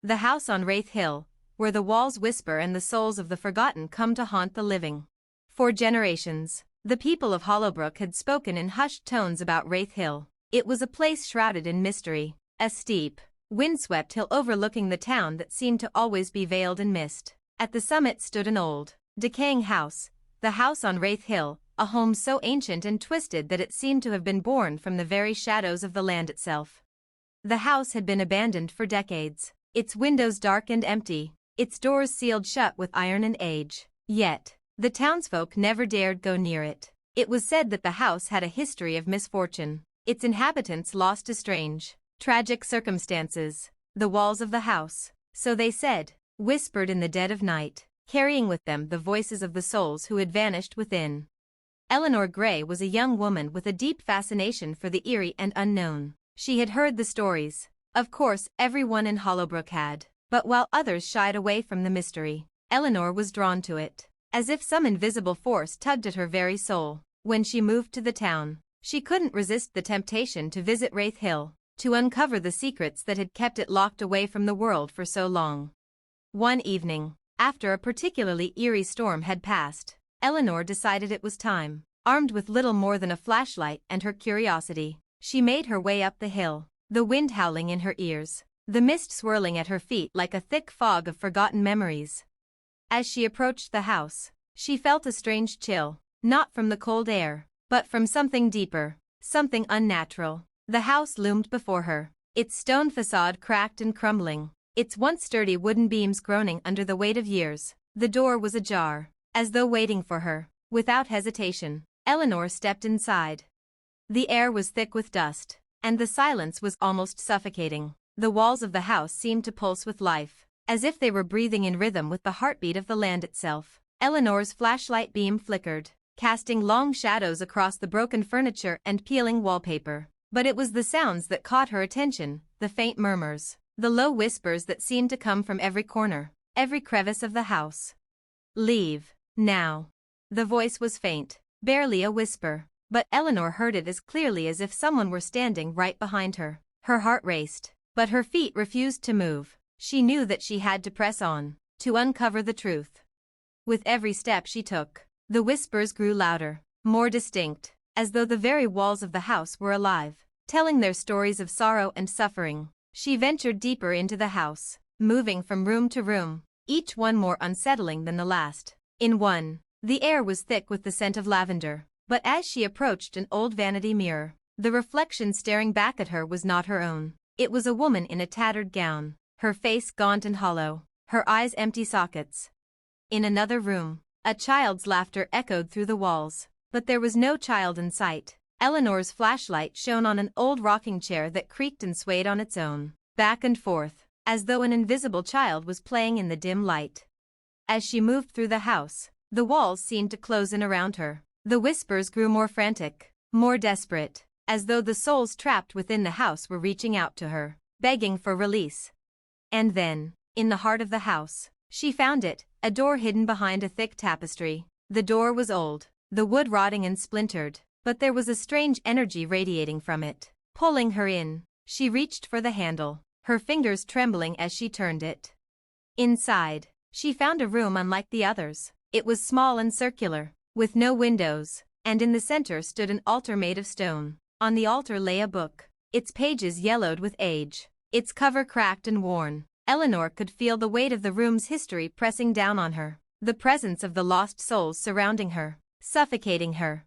The house on Wraith Hill, where the walls whisper and the souls of the forgotten come to haunt the living. For generations, the people of Hollowbrook had spoken in hushed tones about Wraith Hill. It was a place shrouded in mystery, a steep, windswept hill overlooking the town that seemed to always be veiled in mist. At the summit stood an old, decaying house, the house on Wraith Hill, a home so ancient and twisted that it seemed to have been born from the very shadows of the land itself. The house had been abandoned for decades, its windows dark and empty, its doors sealed shut with iron and age. Yet, the townsfolk never dared go near it. It was said that the house had a history of misfortune, its inhabitants lost to strange, tragic circumstances. The walls of the house, so they said, whispered in the dead of night, carrying with them the voices of the souls who had vanished within. Eleanor Gray was a young woman with a deep fascination for the eerie and unknown. She had heard the stories. Of course, everyone in Hollowbrook had. But while others shied away from the mystery, Eleanor was drawn to it, as if some invisible force tugged at her very soul. When she moved to the town, she couldn't resist the temptation to visit Wraith Hill, to uncover the secrets that had kept it locked away from the world for so long. One evening, after a particularly eerie storm had passed, Eleanor decided it was time. Armed with little more than a flashlight and her curiosity, she made her way up the hill, the wind howling in her ears, the mist swirling at her feet like a thick fog of forgotten memories. As she approached the house, she felt a strange chill, not from the cold air, but from something deeper, something unnatural. The house loomed before her, its stone facade cracked and crumbling, its once sturdy wooden beams groaning under the weight of years. The door was ajar, as though waiting for her. Without hesitation, Eleanor stepped inside. The air was thick with dust, and the silence was almost suffocating. The walls of the house seemed to pulse with life, as if they were breathing in rhythm with the heartbeat of the land itself. Eleanor's flashlight beam flickered, casting long shadows across the broken furniture and peeling wallpaper. But it was the sounds that caught her attention, the faint murmurs, the low whispers that seemed to come from every corner, every crevice of the house. "Leave, now." The voice was faint, barely a whisper, but Eleanor heard it as clearly as if someone were standing right behind her. Her heart raced, but her feet refused to move. She knew that she had to press on, to uncover the truth. With every step she took, the whispers grew louder, more distinct, as though the very walls of the house were alive, telling their stories of sorrow and suffering. She ventured deeper into the house, moving from room to room, each one more unsettling than the last. In one, the air was thick with the scent of lavender, but as she approached an old vanity mirror, the reflection staring back at her was not her own. It was a woman in a tattered gown, her face gaunt and hollow, her eyes empty sockets. In another room, a child's laughter echoed through the walls, but there was no child in sight. Eleanor's flashlight shone on an old rocking chair that creaked and swayed on its own, back and forth, as though an invisible child was playing in the dim light. As she moved through the house, the walls seemed to close in around her. The whispers grew more frantic, more desperate, as though the souls trapped within the house were reaching out to her, begging for release. And then, in the heart of the house, she found it, a door hidden behind a thick tapestry. The door was old, the wood rotting and splintered, but there was a strange energy radiating from it, pulling her in. She reached for the handle, her fingers trembling as she turned it. Inside, she found a room unlike the others. It was small and circular, with no windows, and in the center stood an altar made of stone. On the altar lay a book, its pages yellowed with age, its cover cracked and worn. Eleanor could feel the weight of the room's history pressing down on her, the presence of the lost souls surrounding her, suffocating her.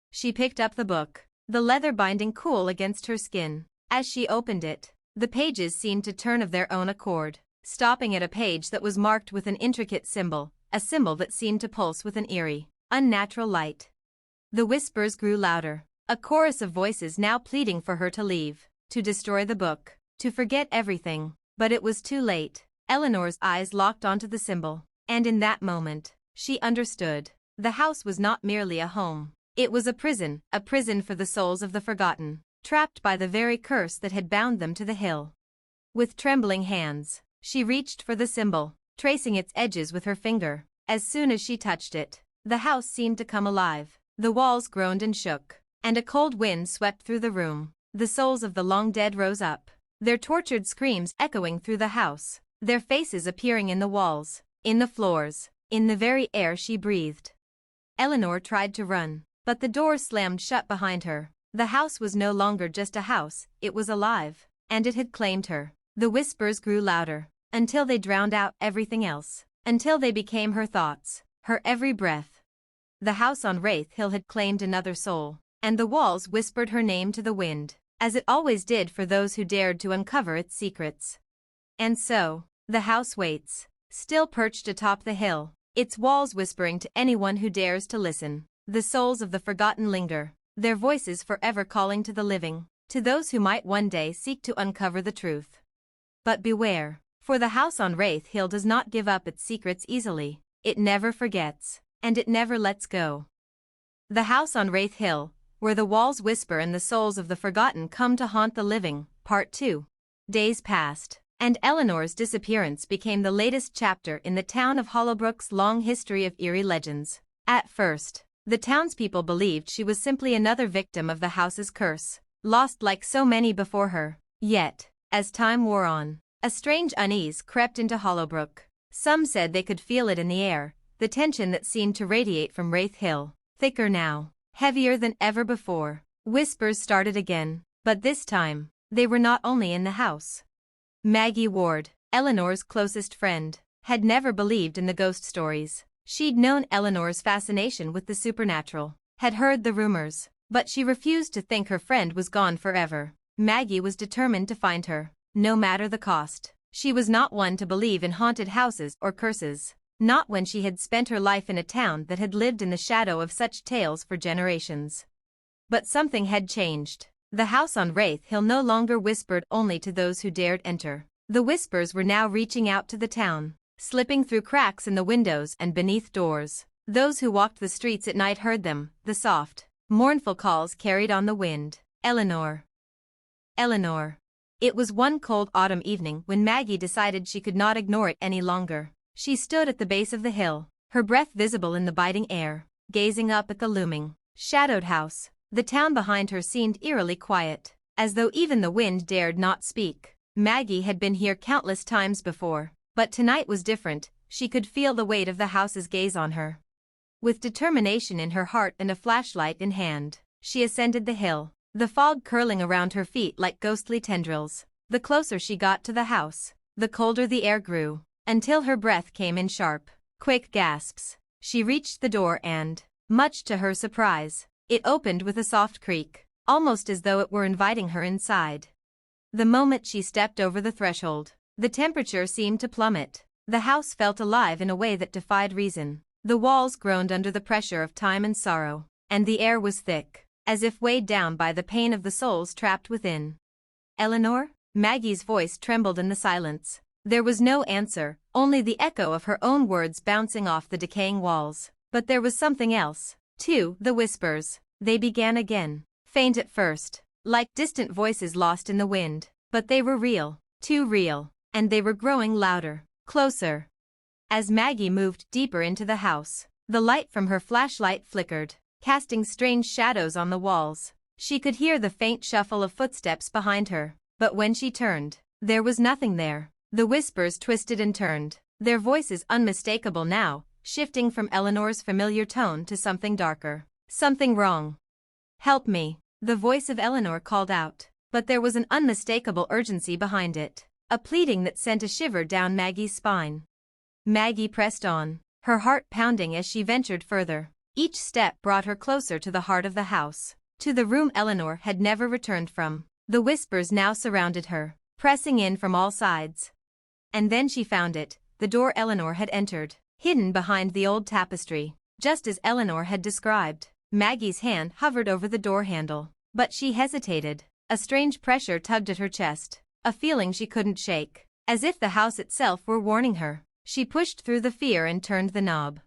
She picked up the book, the leather binding cool against her skin. As she opened it, the pages seemed to turn of their own accord, stopping at a page that was marked with an intricate symbol, a symbol that seemed to pulse with an eerie, unnatural light. The whispers grew louder, a chorus of voices now pleading for her to leave, to destroy the book, to forget everything. But it was too late. Eleanor's eyes locked onto the symbol, and in that moment, she understood. The house was not merely a home. It was a prison for the souls of the forgotten, trapped by the very curse that had bound them to the hill. With trembling hands, she reached for the symbol, tracing its edges with her finger. As soon as she touched it, the house seemed to come alive. The walls groaned and shook, and a cold wind swept through the room. The souls of the long dead rose up, their tortured screams echoing through the house. their faces appearing in the walls, in the floors, in the very air she breathed. Eleanor tried to run, but the door slammed shut behind her. The house was no longer just a house, it was alive, and it had claimed her. The whispers grew louder, until they drowned out everything else, until they became her thoughts, her every breath. The house on Wraith Hill had claimed another soul, and the walls whispered her name to the wind, as it always did for those who dared to uncover its secrets. And so, the house waits, still perched atop the hill, its walls whispering to anyone who dares to listen. The souls of the forgotten linger, their voices forever calling to the living, to those who might one day seek to uncover the truth. But beware, for the house on Wraith Hill does not give up its secrets easily, it never forgets, and it never lets go. The house on Wraith Hill, where the walls whisper and the souls of the forgotten come to haunt the living, Part 2. Days passed, and Eleanor's disappearance became the latest chapter in the town of Hollowbrook's long history of eerie legends. At first, the townspeople believed she was simply another victim of the house's curse, lost like so many before her. Yet, as time wore on, a strange unease crept into Hollowbrook. Some said they could feel it in the air, the tension that seemed to radiate from Wraith Hill, thicker now, heavier than ever before. Whispers started again, but this time, they were not only in the house. Maggie Ward, Eleanor's closest friend, had never believed in the ghost stories. She'd known Eleanor's fascination with the supernatural, had heard the rumors, but she refused to think her friend was gone forever. Maggie was determined to find her, no matter the cost. She was not one to believe in haunted houses or curses, not when she had spent her life in a town that had lived in the shadow of such tales for generations. But something had changed. The house on Wraith Hill no longer whispered only to those who dared enter. The whispers were now reaching out to the town, slipping through cracks in the windows and beneath doors. Those who walked the streets at night heard them, the soft, mournful calls carried on the wind. Eleanor. Eleanor. It was one cold autumn evening when Maggie decided she could not ignore it any longer. She stood at the base of the hill, her breath visible in the biting air, gazing up at the looming, shadowed house. The town behind her seemed eerily quiet, as though even the wind dared not speak. Maggie had been here countless times before, but tonight was different. She could feel the weight of the house's gaze on her. With determination in her heart and a flashlight in hand, she ascended the hill, the fog curling around her feet like ghostly tendrils. The closer she got to the house, the colder the air grew, until her breath came in sharp, quick gasps. She reached the door and, much to her surprise, it opened with a soft creak, almost as though it were inviting her inside. The moment she stepped over the threshold, the temperature seemed to plummet. The house felt alive in a way that defied reason. The walls groaned under the pressure of time and sorrow, and the air was thick, as if weighed down by the pain of the souls trapped within. Eleanor? Maggie's voice trembled in the silence. There was no answer, only the echo of her own words bouncing off the decaying walls. But there was something else, too. The whispers. They began again, faint at first, like distant voices lost in the wind, but they were real, too real, and they were growing louder, closer. As Maggie moved deeper into the house, the light from her flashlight flickered, casting strange shadows on the walls. She could hear the faint shuffle of footsteps behind her, but when she turned, there was nothing there. The whispers twisted and turned, their voices unmistakable now, shifting from Eleanor's familiar tone to something darker. Something wrong. Help me, the voice of Eleanor called out, but there was an unmistakable urgency behind it, a pleading that sent a shiver down Maggie's spine. Maggie pressed on, her heart pounding as she ventured further. Each step brought her closer to the heart of the house, to the room Eleanor had never returned from. The whispers now surrounded her, pressing in from all sides. And then she found it, the door Eleanor had entered, hidden behind the old tapestry, just as Eleanor had described. Maggie's hand hovered over the door handle, but she hesitated. A strange pressure tugged at her chest, a feeling she couldn't shake, as if the house itself were warning her. She pushed through the fear and turned the knob.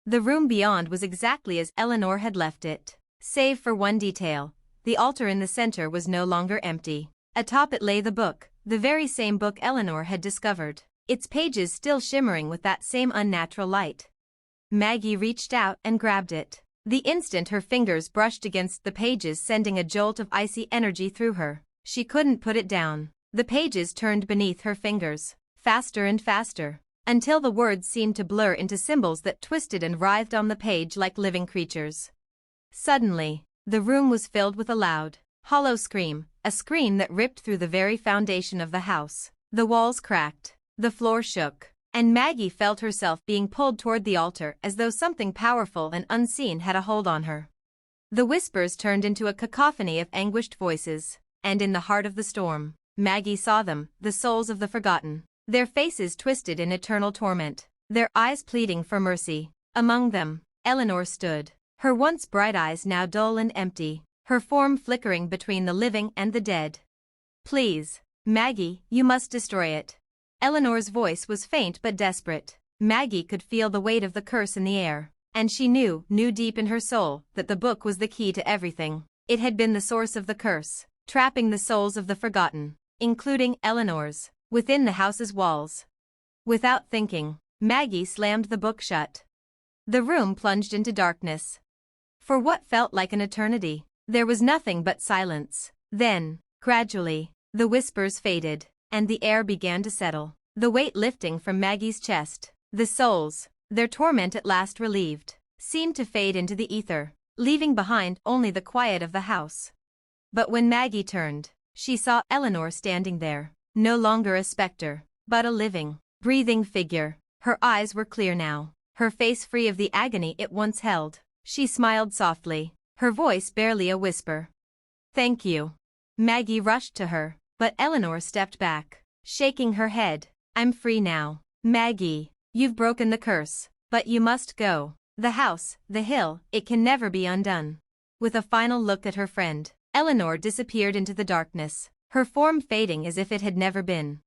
The room beyond was exactly as Eleanor had left it, save for one detail. The altar in the center was no longer empty. Atop it lay the book, the very same book Eleanor had discovered, its pages still shimmering with that same unnatural light. Maggie reached out and grabbed it. The instant her fingers brushed against the pages, sending a jolt of icy energy through her, she couldn't put it down. The pages turned beneath her fingers, faster and faster, until the words seemed to blur into symbols that twisted and writhed on the page like living creatures. Suddenly, the room was filled with a loud, hollow scream, a scream that ripped through the very foundation of the house. The walls cracked, the floor shook, and Maggie felt herself being pulled toward the altar as though something powerful and unseen had a hold on her. The whispers turned into a cacophony of anguished voices, and in the heart of the storm, Maggie saw them, the souls of the forgotten, their faces twisted in eternal torment, their eyes pleading for mercy. Among them, Eleanor stood, her once bright eyes now dull and empty, her form flickering between the living and the dead. "Please, Maggie, you must destroy it." Eleanor's voice was faint but desperate. Maggie could feel the weight of the curse in the air, and she knew deep in her soul, that the book was the key to everything. It had been the source of the curse, trapping the souls of the forgotten, including Eleanor's, within the house's walls. Without thinking, Maggie slammed the book shut. The room plunged into darkness. For what felt like an eternity, there was nothing but silence. Then, gradually, the whispers faded, and the air began to settle, the weight lifting from Maggie's chest. The souls, their torment at last relieved, seemed to fade into the ether, leaving behind only the quiet of the house. But when Maggie turned, she saw Eleanor standing there, no longer a specter, but a living, breathing figure. Her eyes were clear now, her face free of the agony it once held. She smiled softly, her voice barely a whisper. "Thank you." Maggie rushed to her, but Eleanor stepped back, shaking her head. "I'm free now, Maggie. You've broken the curse, but you must go. The house, the hill, it can never be undone." With a final look at her friend, Eleanor disappeared into the darkness, her form fading as if it had never been.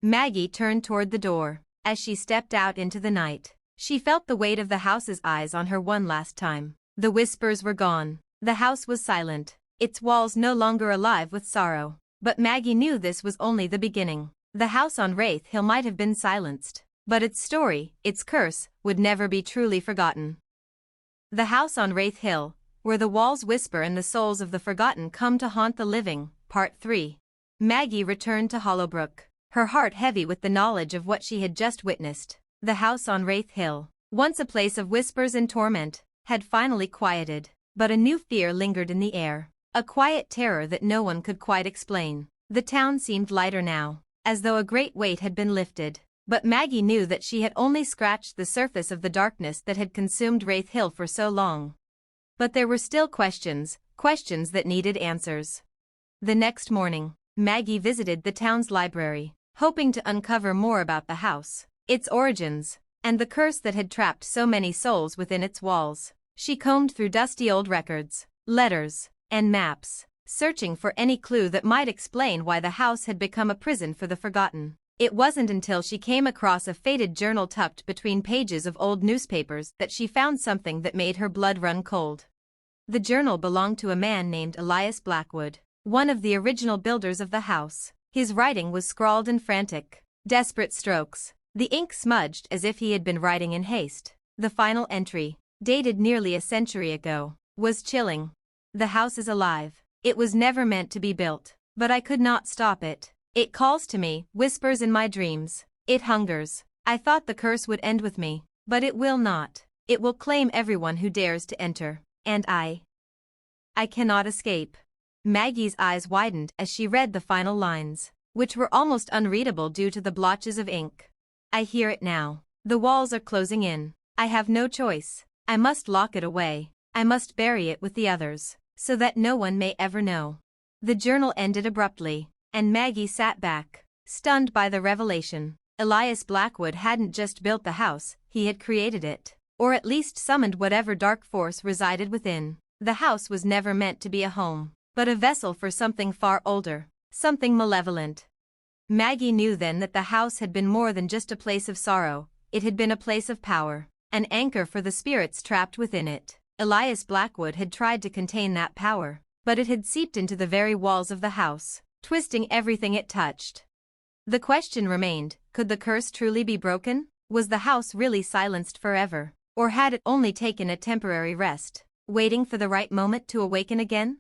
Maggie turned toward the door. As she stepped out into the night, she felt the weight of the house's eyes on her one last time. The whispers were gone. The house was silent, its walls no longer alive with sorrow. But Maggie knew this was only the beginning. The house on Wraith Hill might have been silenced, but its story, its curse, would never be truly forgotten. The house on Wraith Hill, where the walls whisper and the souls of the forgotten come to haunt the living, Part 3. Maggie returned to Hollowbrook, her heart heavy with the knowledge of what she had just witnessed. The house on Wraith Hill, once a place of whispers and torment, had finally quieted, but a new fear lingered in the air, a quiet terror that no one could quite explain. The town seemed lighter now, as though a great weight had been lifted, but Maggie knew that she had only scratched the surface of the darkness that had consumed Wraith Hill for so long. But there were still questions that needed answers. The next morning, Maggie visited the town's library, hoping to uncover more about the house, its origins, and the curse that had trapped so many souls within its walls. She combed through dusty old records, letters, and maps, searching for any clue that might explain why the house had become a prison for the forgotten. It wasn't until she came across a faded journal tucked between pages of old newspapers that she found something that made her blood run cold. The journal belonged to a man named Elias Blackwood, one of the original builders of the house. His writing was scrawled in frantic, desperate strokes, the ink smudged as if he had been writing in haste. The final entry, dated nearly a century ago, was chilling. "The house is alive. It was never meant to be built, but I could not stop it. It calls to me, whispers in my dreams. It hungers. I thought the curse would end with me, but it will not. It will claim everyone who dares to enter, and I cannot escape." Maggie's eyes widened as she read the final lines, which were almost unreadable due to the blotches of ink. "I hear it now. The walls are closing in. I have no choice. I must lock it away. I must bury it with the others, so that no one may ever know." The journal ended abruptly, and Maggie sat back, stunned by the revelation. Elias Blackwood hadn't just built the house, he had created it, or at least summoned whatever dark force resided within. The house was never meant to be a home, but a vessel for something far older, something malevolent. Maggie knew then that the house had been more than just a place of sorrow, it had been a place of power, an anchor for the spirits trapped within it. Elias Blackwood had tried to contain that power, but it had seeped into the very walls of the house, twisting everything it touched. The question remained, could the curse truly be broken? Was the house really silenced forever, or had it only taken a temporary rest, waiting for the right moment to awaken again?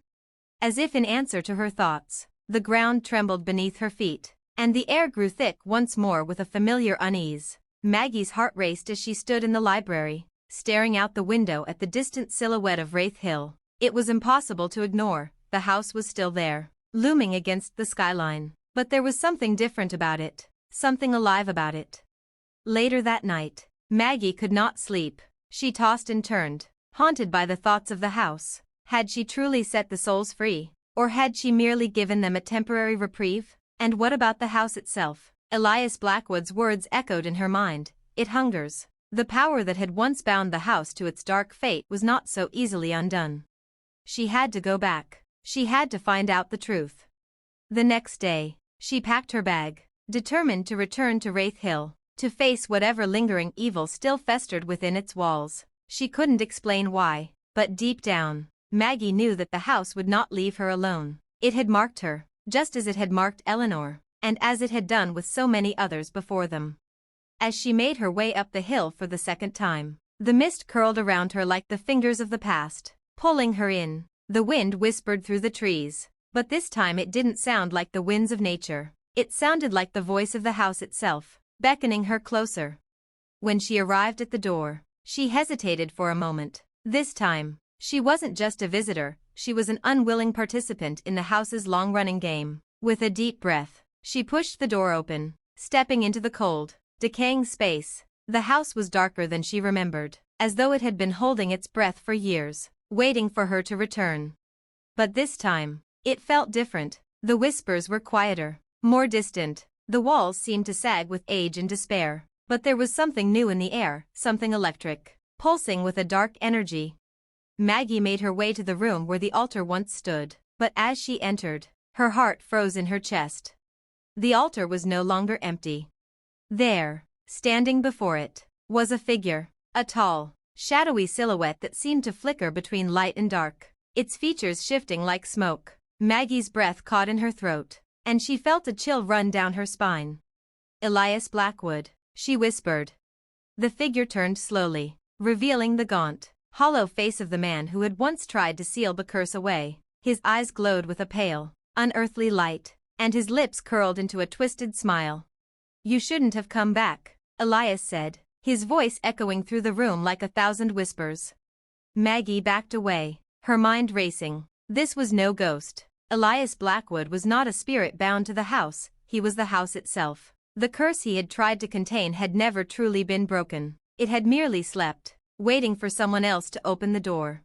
As if in answer to her thoughts, the ground trembled beneath her feet. and the air grew thick once more with a familiar unease. Maggie's heart raced as she stood in the library, staring out the window at the distant silhouette of Wraith Hill. It was impossible to ignore, the house was still there, looming against the skyline. But there was something different about it, something alive about it. Later that night, Maggie could not sleep. She tossed and turned, haunted by the thoughts of the house. Had she truly set the souls free? Or had she merely given them a temporary reprieve? And what about the house itself? Elias Blackwood's words echoed in her mind. It hungers. The power that had once bound the house to its dark fate was not so easily undone. She had to go back. She had to find out the truth. The next day, she packed her bag, determined to return to Wraith Hill, to face whatever lingering evil still festered within its walls. She couldn't explain why, but deep down, Maggie knew that the house would not leave her alone. It had marked her, just as it had marked Eleanor, and as it had done with so many others before them. As she made her way up the hill for the second time, the mist curled around her like the fingers of the past, pulling her in. The wind whispered through the trees, but this time it didn't sound like the winds of nature. It sounded like the voice of the house itself, beckoning her closer. When she arrived at the door, she hesitated for a moment. This time, she wasn't just a visitor, she was an unwilling participant in the house's long-running game. With a deep breath, she pushed the door open, stepping into the cold, decaying space. The house was darker than she remembered, as though it had been holding its breath for years, waiting for her to return. But this time, it felt different. The whispers were quieter, more distant. The walls seemed to sag with age and despair. But there was something new in the air, something electric, pulsing with a dark energy. Maggie made her way to the room where the altar once stood, but as she entered, her heart froze in her chest. The altar was no longer empty. There, standing before it, was a figure, a tall, shadowy silhouette that seemed to flicker between light and dark, its features shifting like smoke. Maggie's breath caught in her throat, and she felt a chill run down her spine. "Elias Blackwood," she whispered. The figure turned slowly, revealing the gaunt, hollow face of the man who had once tried to seal the curse away. His eyes glowed with a pale, unearthly light, and his lips curled into a twisted smile. "You shouldn't have come back," Elias said, his voice echoing through the room like 1,000 whispers. Maggie backed away, her mind racing. This was no ghost. Elias Blackwood was not a spirit bound to the house, he was the house itself. The curse he had tried to contain had never truly been broken. It had merely slept, waiting for someone else to open the door.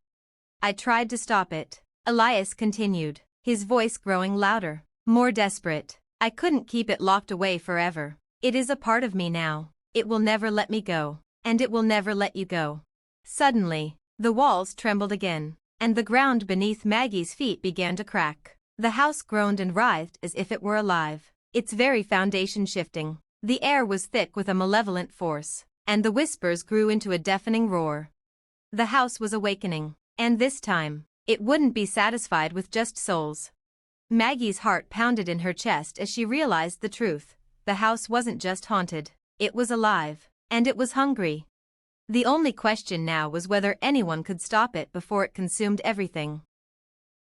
"I tried to stop it," Elias continued, his voice growing louder, more desperate. "I couldn't keep it locked away forever. It is a part of me now. It will never let me go, and it will never let you go." Suddenly, the walls trembled again, and the ground beneath Maggie's feet began to crack. The house groaned and writhed as if it were alive, its very foundation shifting. The air was thick with a malevolent force, and the whispers grew into a deafening roar. The house was awakening, and this time, it wouldn't be satisfied with just souls. Maggie's heart pounded in her chest as she realized the truth. The house wasn't just haunted, it was alive, and it was hungry. The only question now was whether anyone could stop it before it consumed everything.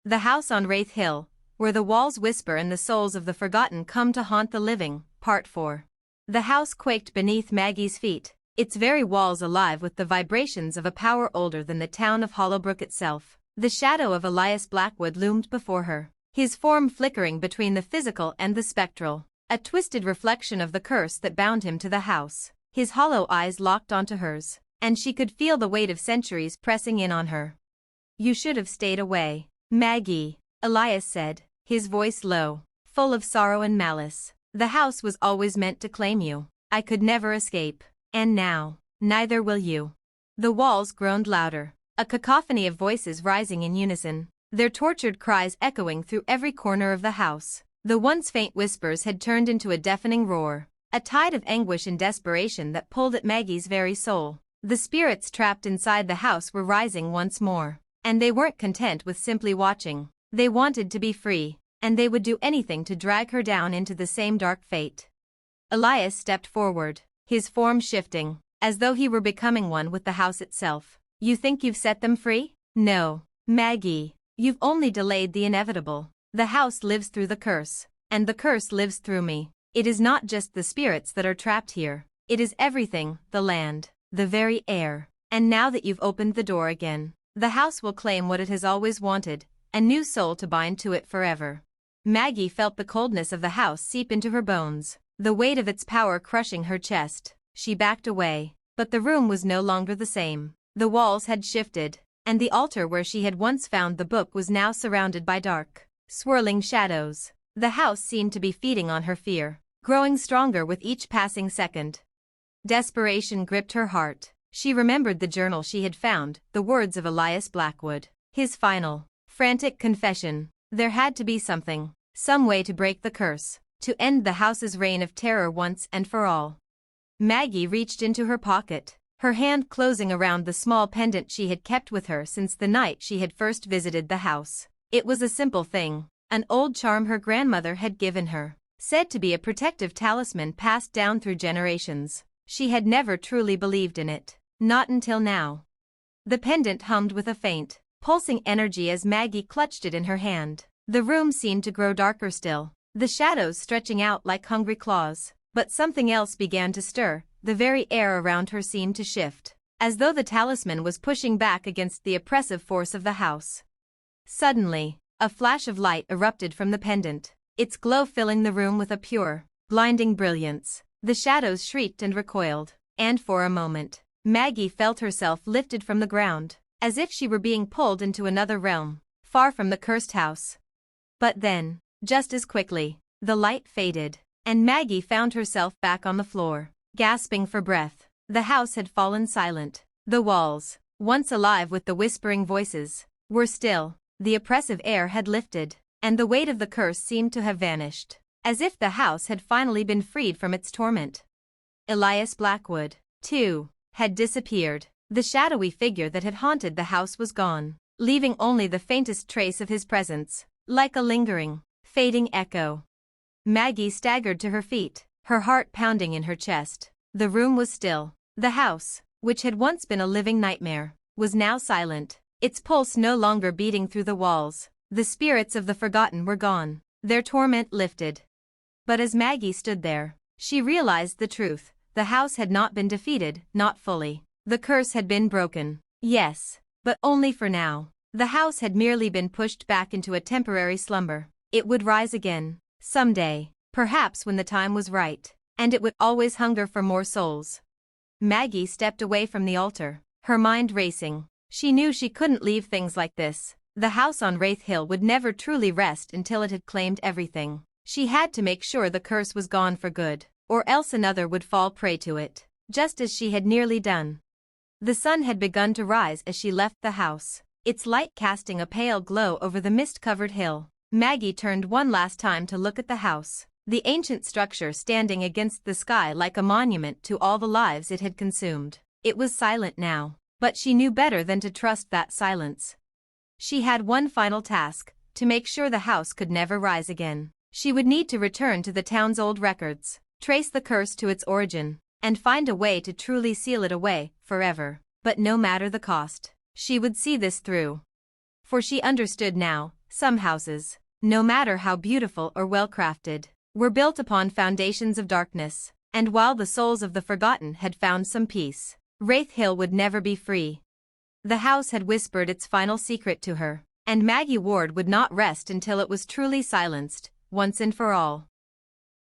The house on Wraith Hill, where the walls whisper and the souls of the forgotten come to haunt the living, Part 4. The house quaked beneath Maggie's feet, its very walls alive with the vibrations of a power older than the town of Hollowbrook itself. The shadow of Elias Blackwood loomed before her, his form flickering between the physical and the spectral, a twisted reflection of the curse that bound him to the house. His hollow eyes locked onto hers, and she could feel the weight of centuries pressing in on her. "You should have stayed away, Maggie," Elias said, his voice low, full of sorrow and malice. "The house was always meant to claim you. I could never escape, and now, neither will you." The walls groaned louder, a cacophony of voices rising in unison, their tortured cries echoing through every corner of the house. The once faint whispers had turned into a deafening roar, a tide of anguish and desperation that pulled at Maggie's very soul. The spirits trapped inside the house were rising once more, and they weren't content with simply watching. They wanted to be free, and they would do anything to drag her down into the same dark fate. Elias stepped forward, his form shifting, as though he were becoming one with the house itself. "You think you've set them free? No, Maggie, you've only delayed the inevitable. The house lives through the curse, and the curse lives through me. It is not just the spirits that are trapped here. It is everything, the land, the very air. And now that you've opened the door again, the house will claim what it has always wanted, a new soul to bind to it forever. Maggie felt the coldness of the house seep into her bones, the weight of its power crushing her chest. She backed away, but the room was no longer the same. The walls had shifted, and the altar where she had once found the book was now surrounded by dark, swirling shadows. The house seemed to be feeding on her fear, growing stronger with each passing second. Desperation gripped her heart. She remembered the journal she had found, the words of Elias Blackwood, his final, frantic confession. There had to be something, some way to break the curse, to end the house's reign of terror once and for all. Maggie reached into her pocket, her hand closing around the small pendant she had kept with her since the night she had first visited the house. It was a simple thing, an old charm her grandmother had given her, said to be a protective talisman passed down through generations. She had never truly believed in it, not until now. The pendant hummed with a faint, pulsing energy as Maggie clutched it in her hand. The room seemed to grow darker still, the shadows stretching out like hungry claws. But something else began to stir. The very air around her seemed to shift, as though the talisman was pushing back against the oppressive force of the house. Suddenly, a flash of light erupted from the pendant, its glow filling the room with a pure, blinding brilliance. The shadows shrieked and recoiled, and for a moment, Maggie felt herself lifted from the ground, as if she were being pulled into another realm, far from the cursed house. But then, just as quickly, the light faded, and Maggie found herself back on the floor, gasping for breath. The house had fallen silent. The walls, once alive with the whispering voices, were still. The oppressive air had lifted, and the weight of the curse seemed to have vanished, as if the house had finally been freed from its torment. Elias Blackwood, too, had disappeared. The shadowy figure that had haunted the house was gone, leaving only the faintest trace of his presence, like a lingering, fading echo. Maggie staggered to her feet, her heart pounding in her chest. The room was still. The house, which had once been a living nightmare, was now silent, its pulse no longer beating through the walls. The spirits of the forgotten were gone, their torment lifted. But as Maggie stood there, she realized the truth. The house had not been defeated, not fully. The curse had been broken. Yes, but only for now. The house had merely been pushed back into a temporary slumber. It would rise again, someday, perhaps when the time was right, and it would always hunger for more souls. Maggie stepped away from the altar, her mind racing. She knew she couldn't leave things like this. The house on Wraith Hill would never truly rest until it had claimed everything. She had to make sure the curse was gone for good, or else another would fall prey to it, just as she had nearly done. The sun had begun to rise as she left the house, its light casting a pale glow over the mist-covered hill. Maggie turned one last time to look at the house, the ancient structure standing against the sky like a monument to all the lives it had consumed. It was silent now, but she knew better than to trust that silence. She had one final task, to make sure the house could never rise again. She would need to return to the town's old records, trace the curse to its origin, and find a way to truly seal it away, forever. But no matter the cost, she would see this through. For she understood now, some houses, no matter how beautiful or well-crafted, were built upon foundations of darkness, and while the souls of the forgotten had found some peace, Wraith Hill would never be free. The house had whispered its final secret to her, and Maggie Ward would not rest until it was truly silenced, once and for all.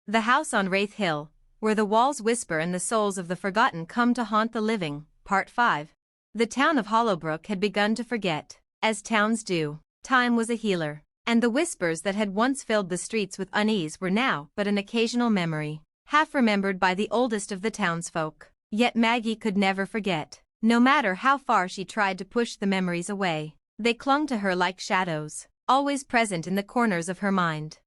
The house on Wraith Hill, where the walls whisper and the souls of the forgotten come to haunt the living, Part 5. The town of Hollowbrook had begun to forget, as towns do. Time was a healer, and the whispers that had once filled the streets with unease were now but an occasional memory, half remembered by the oldest of the townsfolk. Yet Maggie could never forget. No matter how far she tried to push the memories away, they clung to her like shadows, always present in the corners of her mind.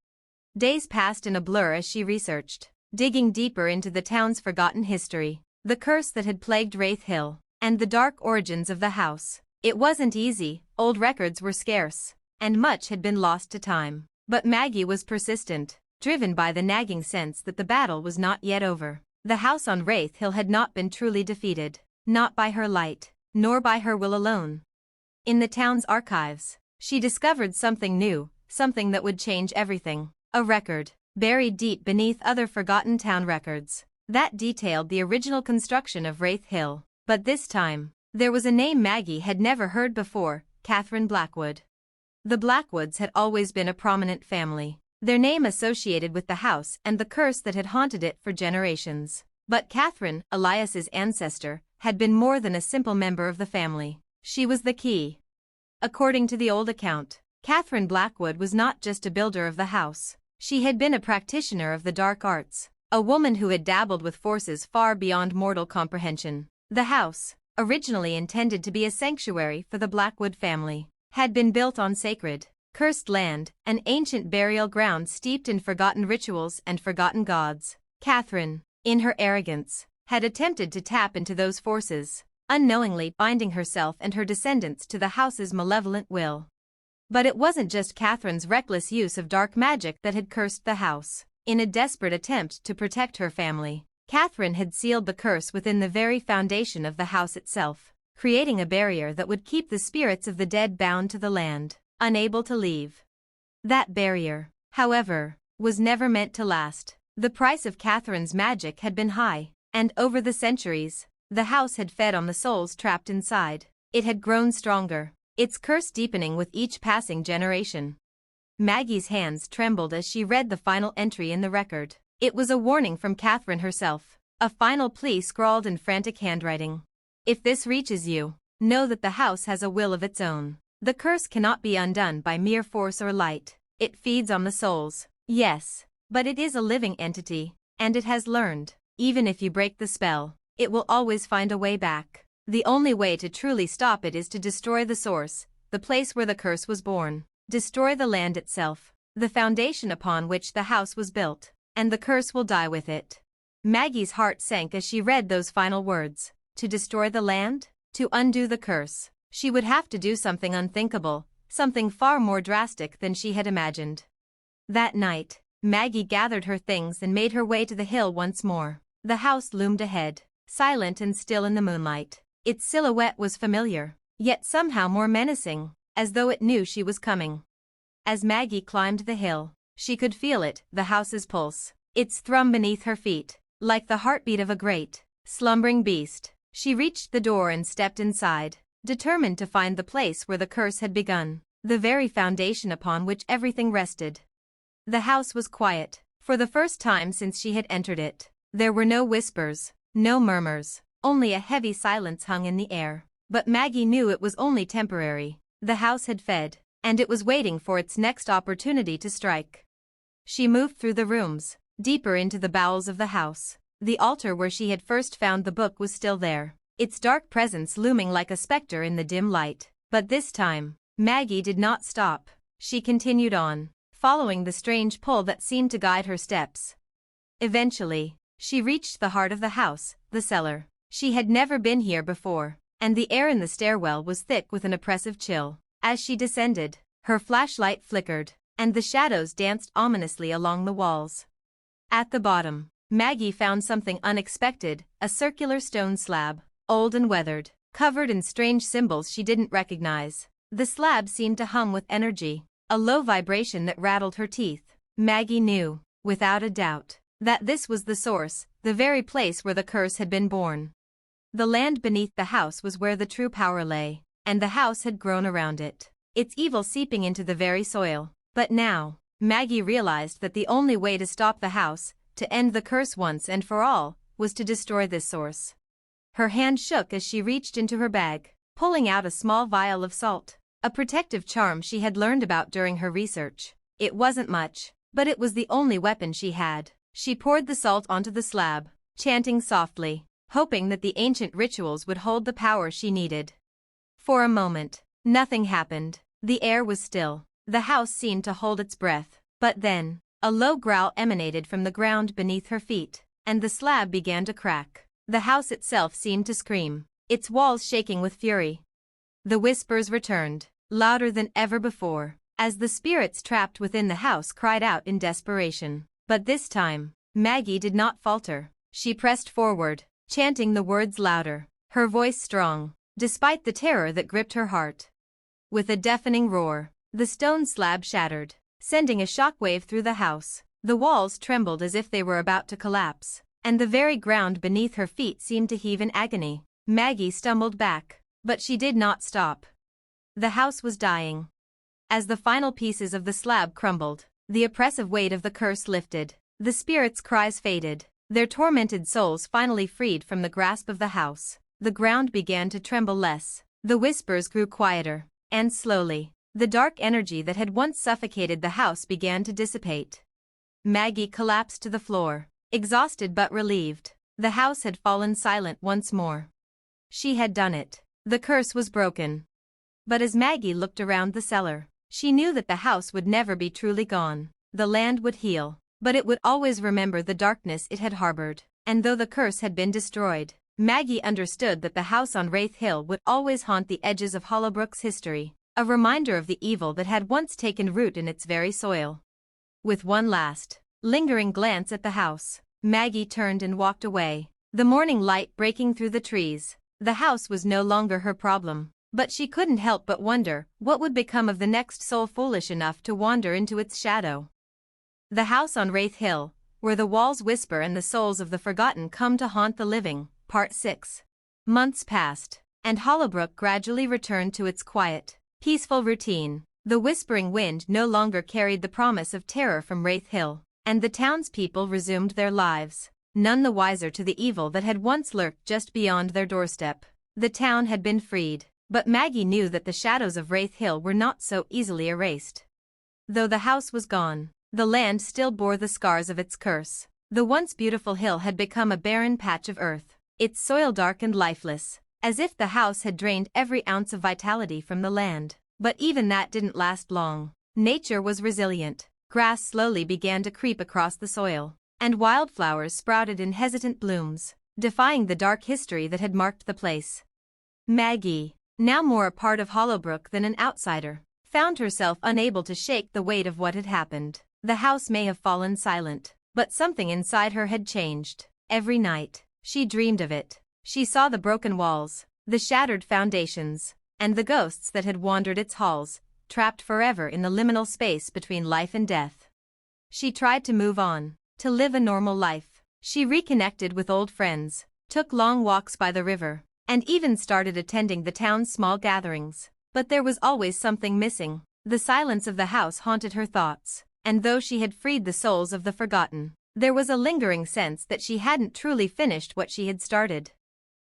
Days passed in a blur as she researched, digging deeper into the town's forgotten history, the curse that had plagued Wraith Hill, and the dark origins of the house. It wasn't easy, old records were scarce, and much had been lost to time. But Maggie was persistent, driven by the nagging sense that the battle was not yet over. The house on Wraith Hill had not been truly defeated, not by her light, nor by her will alone. In the town's archives, she discovered something new, something that would change everything. A record, buried deep beneath other forgotten town records, that detailed the original construction of Wraith Hill. But this time, there was a name Maggie had never heard before: Catherine Blackwood. The Blackwoods had always been a prominent family, their name associated with the house and the curse that had haunted it for generations. But Catherine, Elias's ancestor, had been more than a simple member of the family. She was the key. According to the old account, Catherine Blackwood was not just a builder of the house. She had been a practitioner of the dark arts, a woman who had dabbled with forces far beyond mortal comprehension. The house, originally intended to be a sanctuary for the Blackwood family, had been built on sacred, cursed land, an ancient burial ground steeped in forgotten rituals and forgotten gods. Catherine, in her arrogance, had attempted to tap into those forces, unknowingly binding herself and her descendants to the house's malevolent will. But it wasn't just Catherine's reckless use of dark magic that had cursed the house. In a desperate attempt to protect her family, Catherine had sealed the curse within the very foundation of the house itself, creating a barrier that would keep the spirits of the dead bound to the land, unable to leave. That barrier, however, was never meant to last. The price of Catherine's magic had been high, and over the centuries, the house had fed on the souls trapped inside. It had grown stronger, its curse deepening with each passing generation. Maggie's hands trembled as she read the final entry in the record. It was a warning from Catherine herself, a final plea scrawled in frantic handwriting. If this reaches you, know that the house has a will of its own. The curse cannot be undone by mere force or light. It feeds on the souls, yes, but it is a living entity, and it has learned, even if you break the spell, it will always find a way back. The only way to truly stop it is to destroy the source, the place where the curse was born. Destroy the land itself, the foundation upon which the house was built, and the curse will die with it. Maggie's heart sank as she read those final words. To destroy the land? To undo the curse? She would have to do something unthinkable, something far more drastic than she had imagined. That night, Maggie gathered her things and made her way to the hill once more. The house loomed ahead, silent and still in the moonlight. Its silhouette was familiar, yet somehow more menacing, as though it knew she was coming. As Maggie climbed the hill, she could feel it, the house's pulse, its thrum beneath her feet, like the heartbeat of a great, slumbering beast. She reached the door and stepped inside, determined to find the place where the curse had begun, the very foundation upon which everything rested. The house was quiet, for the first time since she had entered it. There were no whispers, no murmurs, only a heavy silence hung in the air. But Maggie knew it was only temporary. The house had fed, and it was waiting for its next opportunity to strike. She moved through the rooms, deeper into the bowels of the house. The altar where she had first found the book was still there, its dark presence looming like a specter in the dim light. But this time, Maggie did not stop. She continued on, following the strange pull that seemed to guide her steps. Eventually, she reached the heart of the house, the cellar. She had never been here before, and the air in the stairwell was thick with an oppressive chill. As she descended, her flashlight flickered, and the shadows danced ominously along the walls. At the bottom, Maggie found something unexpected, a circular stone slab, old and weathered, covered in strange symbols she didn't recognize. The slab seemed to hum with energy, a low vibration that rattled her teeth. Maggie knew, without a doubt, that this was the source, the very place where the curse had been born. The land beneath the house was where the true power lay, and the house had grown around it, its evil seeping into the very soil. But now, Maggie realized that the only way to stop the house, to end the curse once and for all, was to destroy this source. Her hand shook as she reached into her bag, pulling out a small vial of salt, a protective charm she had learned about during her research. It wasn't much, but it was the only weapon she had. She poured the salt onto the slab, chanting softly, hoping that the ancient rituals would hold the power she needed. For a moment, nothing happened. The air was still. The house seemed to hold its breath. But then, a low growl emanated from the ground beneath her feet, and the slab began to crack. The house itself seemed to scream, its walls shaking with fury. The whispers returned, louder than ever before, as the spirits trapped within the house cried out in desperation. But this time, Maggie did not falter. She pressed forward, chanting the words louder, her voice strong, despite the terror that gripped her heart. With a deafening roar, the stone slab shattered, sending a shockwave through the house. The walls trembled as if they were about to collapse, and the very ground beneath her feet seemed to heave in agony. Maggie stumbled back, but she did not stop. The house was dying. As the final pieces of the slab crumbled, the oppressive weight of the curse lifted. The spirits' cries faded, their tormented souls finally freed from the grasp of the house. The ground began to tremble less, the whispers grew quieter, and slowly, the dark energy that had once suffocated the house began to dissipate. Maggie collapsed to the floor, exhausted but relieved. The house had fallen silent once more. She had done it. The curse was broken. But as Maggie looked around the cellar, she knew that the house would never be truly gone. The land would heal, but it would always remember the darkness it had harbored. And though the curse had been destroyed, Maggie understood that the house on Wraith Hill would always haunt the edges of Hollowbrook's history, a reminder of the evil that had once taken root in its very soil. With one last, lingering glance at the house, Maggie turned and walked away. The morning light breaking through the trees, the house was no longer her problem. But she couldn't help but wonder what would become of the next soul foolish enough to wander into its shadow. The house on Wraith Hill, where the walls whisper and the souls of the forgotten come to haunt the living, Part 6. Months passed, and Hollowbrook gradually returned to its quiet, peaceful routine. The whispering wind no longer carried the promise of terror from Wraith Hill, and the townspeople resumed their lives, none the wiser to the evil that had once lurked just beyond their doorstep. The town had been freed. But Maggie knew that the shadows of Wraith Hill were not so easily erased. Though the house was gone, the land still bore the scars of its curse. The once beautiful hill had become a barren patch of earth, its soil dark and lifeless, as if the house had drained every ounce of vitality from the land. But even that didn't last long. Nature was resilient. Grass slowly began to creep across the soil, and wildflowers sprouted in hesitant blooms, defying the dark history that had marked the place. Maggie, now more a part of Hollowbrook than an outsider, found herself unable to shake the weight of what had happened. The house may have fallen silent, but something inside her had changed. Every night, she dreamed of it. She saw the broken walls, the shattered foundations, and the ghosts that had wandered its halls, trapped forever in the liminal space between life and death. She tried to move on, to live a normal life. She reconnected with old friends, took long walks by the river, and even started attending the town's small gatherings. But there was always something missing. The silence of the house haunted her thoughts, and though she had freed the souls of the forgotten, there was a lingering sense that she hadn't truly finished what she had started.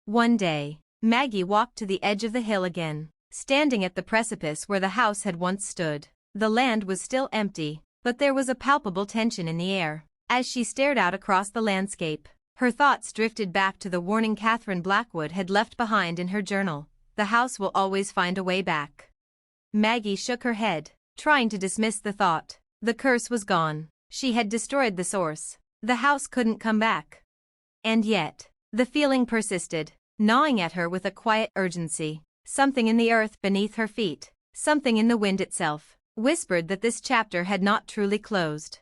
One day, Maggie walked to the edge of the hill again, standing at the precipice where the house had once stood. The land was still empty, but there was a palpable tension in the air. As she stared out across the landscape, her thoughts drifted back to the warning Catherine Blackwood had left behind in her journal. The house will always find a way back. Maggie shook her head, trying to dismiss the thought. The curse was gone. She had destroyed the source. The house couldn't come back. And yet, the feeling persisted, gnawing at her with a quiet urgency. Something in the earth beneath her feet, something in the wind itself, whispered that this chapter had not truly closed.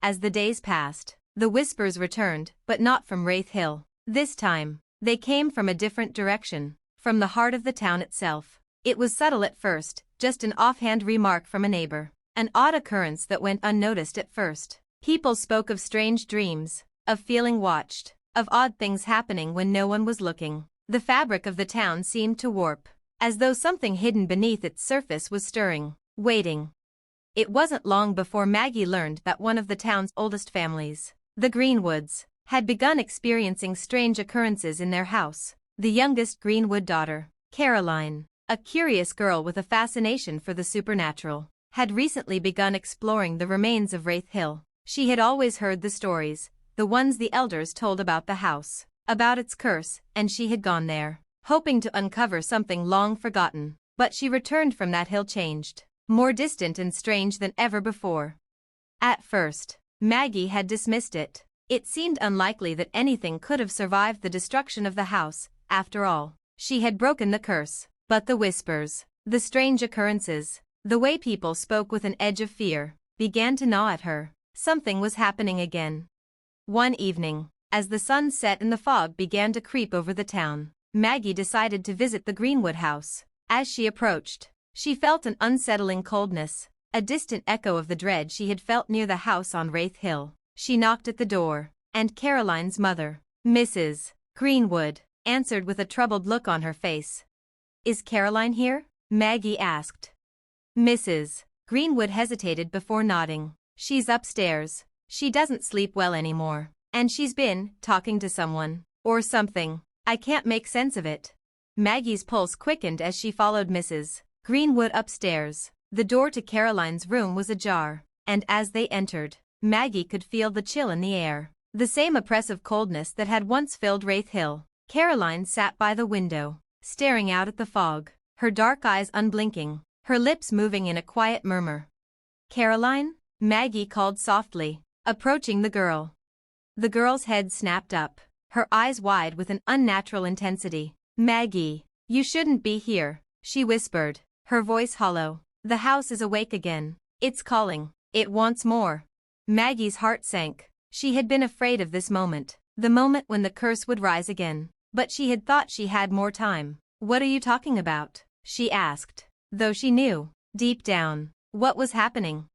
As the days passed, the whispers returned, but not from Wraith Hill. This time, they came from a different direction, from the heart of the town itself. It was subtle at first, just an offhand remark from a neighbor, an odd occurrence that went unnoticed at first. People spoke of strange dreams, of feeling watched, of odd things happening when no one was looking. The fabric of the town seemed to warp, as though something hidden beneath its surface was stirring, waiting. It wasn't long before Maggie learned that one of the town's oldest families, the Greenwoods, had begun experiencing strange occurrences in their house. The youngest Greenwood daughter, Caroline, a curious girl with a fascination for the supernatural, had recently begun exploring the remains of Wraith Hill. She had always heard the stories, the ones the elders told about the house, about its curse, and she had gone there, hoping to uncover something long forgotten. But she returned from that hill changed, more distant and strange than ever before. At first, Maggie had dismissed it. It seemed unlikely that anything could have survived the destruction of the house. After all, she had broken the curse. But the whispers, the strange occurrences, the way people spoke with an edge of fear, began to gnaw at her. Something was happening again. One evening, as the sun set and the fog began to creep over the town, Maggie decided to visit the Greenwood house. As she approached, she felt an unsettling coldness. a distant echo of the dread she had felt near the house on Wraith Hill. She knocked at the door, and Caroline's mother, Mrs. Greenwood, answered with a troubled look on her face. "Is Caroline here?" Maggie asked. Mrs. Greenwood hesitated before nodding. "She's upstairs. She doesn't sleep well anymore. And she's been talking to someone, or something. I can't make sense of it." Maggie's pulse quickened as she followed Mrs. Greenwood upstairs. The door to Caroline's room was ajar, and as they entered, Maggie could feel the chill in the air, the same oppressive coldness that had once filled Wraith Hill. Caroline sat by the window, staring out at the fog, her dark eyes unblinking, her lips moving in a quiet murmur. "Caroline?" Maggie called softly, approaching the girl. The girl's head snapped up, her eyes wide with an unnatural intensity. "Maggie, you shouldn't be here," she whispered, her voice hollow. "The house is awake again. It's calling. It wants more." Maggie's heart sank. She had been afraid of this moment, the moment when the curse would rise again. But she had thought she had more time. "What are you talking about?" she asked, though she knew, deep down, what was happening.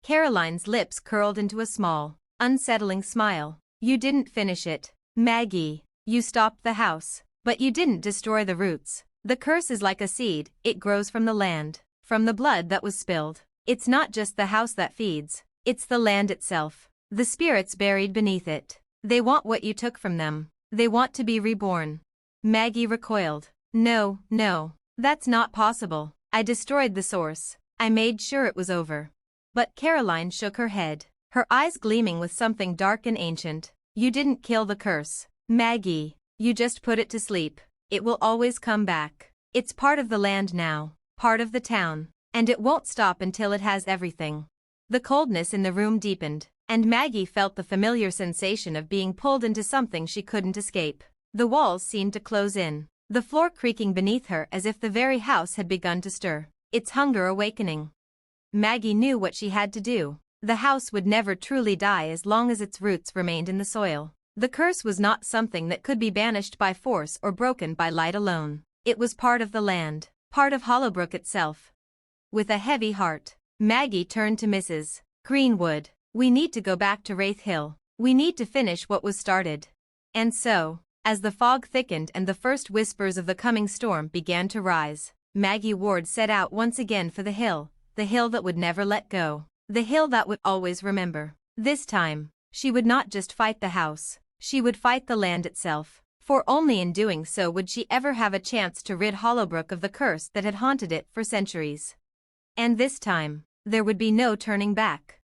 Caroline's lips curled into a small, unsettling smile. "You didn't finish it, Maggie. You stopped the house, but you didn't destroy the roots. The curse is like a seed, it grows from the land, from the blood that was spilled. It's not just the house that feeds, it's the land itself, the spirits buried beneath it. They want what you took from them. They want to be reborn." Maggie recoiled. No, that's not possible. I destroyed the source. I made sure it was over." But Caroline shook her head, her eyes gleaming with something dark and ancient. "You didn't kill the curse, Maggie. You just put it to sleep. It will always come back. It's part of the land now, part of the town, and it won't stop until it has everything." The coldness in the room deepened, and Maggie felt the familiar sensation of being pulled into something she couldn't escape. The walls seemed to close in, the floor creaking beneath her as if the very house had begun to stir, its hunger awakening. Maggie knew what she had to do. The house would never truly die as long as its roots remained in the soil. The curse was not something that could be banished by force or broken by light alone. It was part of the land, part of Hollowbrook itself. With a heavy heart, Maggie turned to Mrs. Greenwood. "We need to go back to Wraith Hill. We need to finish what was started." And so, as the fog thickened and the first whispers of the coming storm began to rise, Maggie Ward set out once again for the hill that would never let go, the hill that would always remember. This time, she would not just fight the house, she would fight the land itself, for only in doing so would she ever have a chance to rid Hollowbrook of the curse that had haunted it for centuries. And this time, there would be no turning back.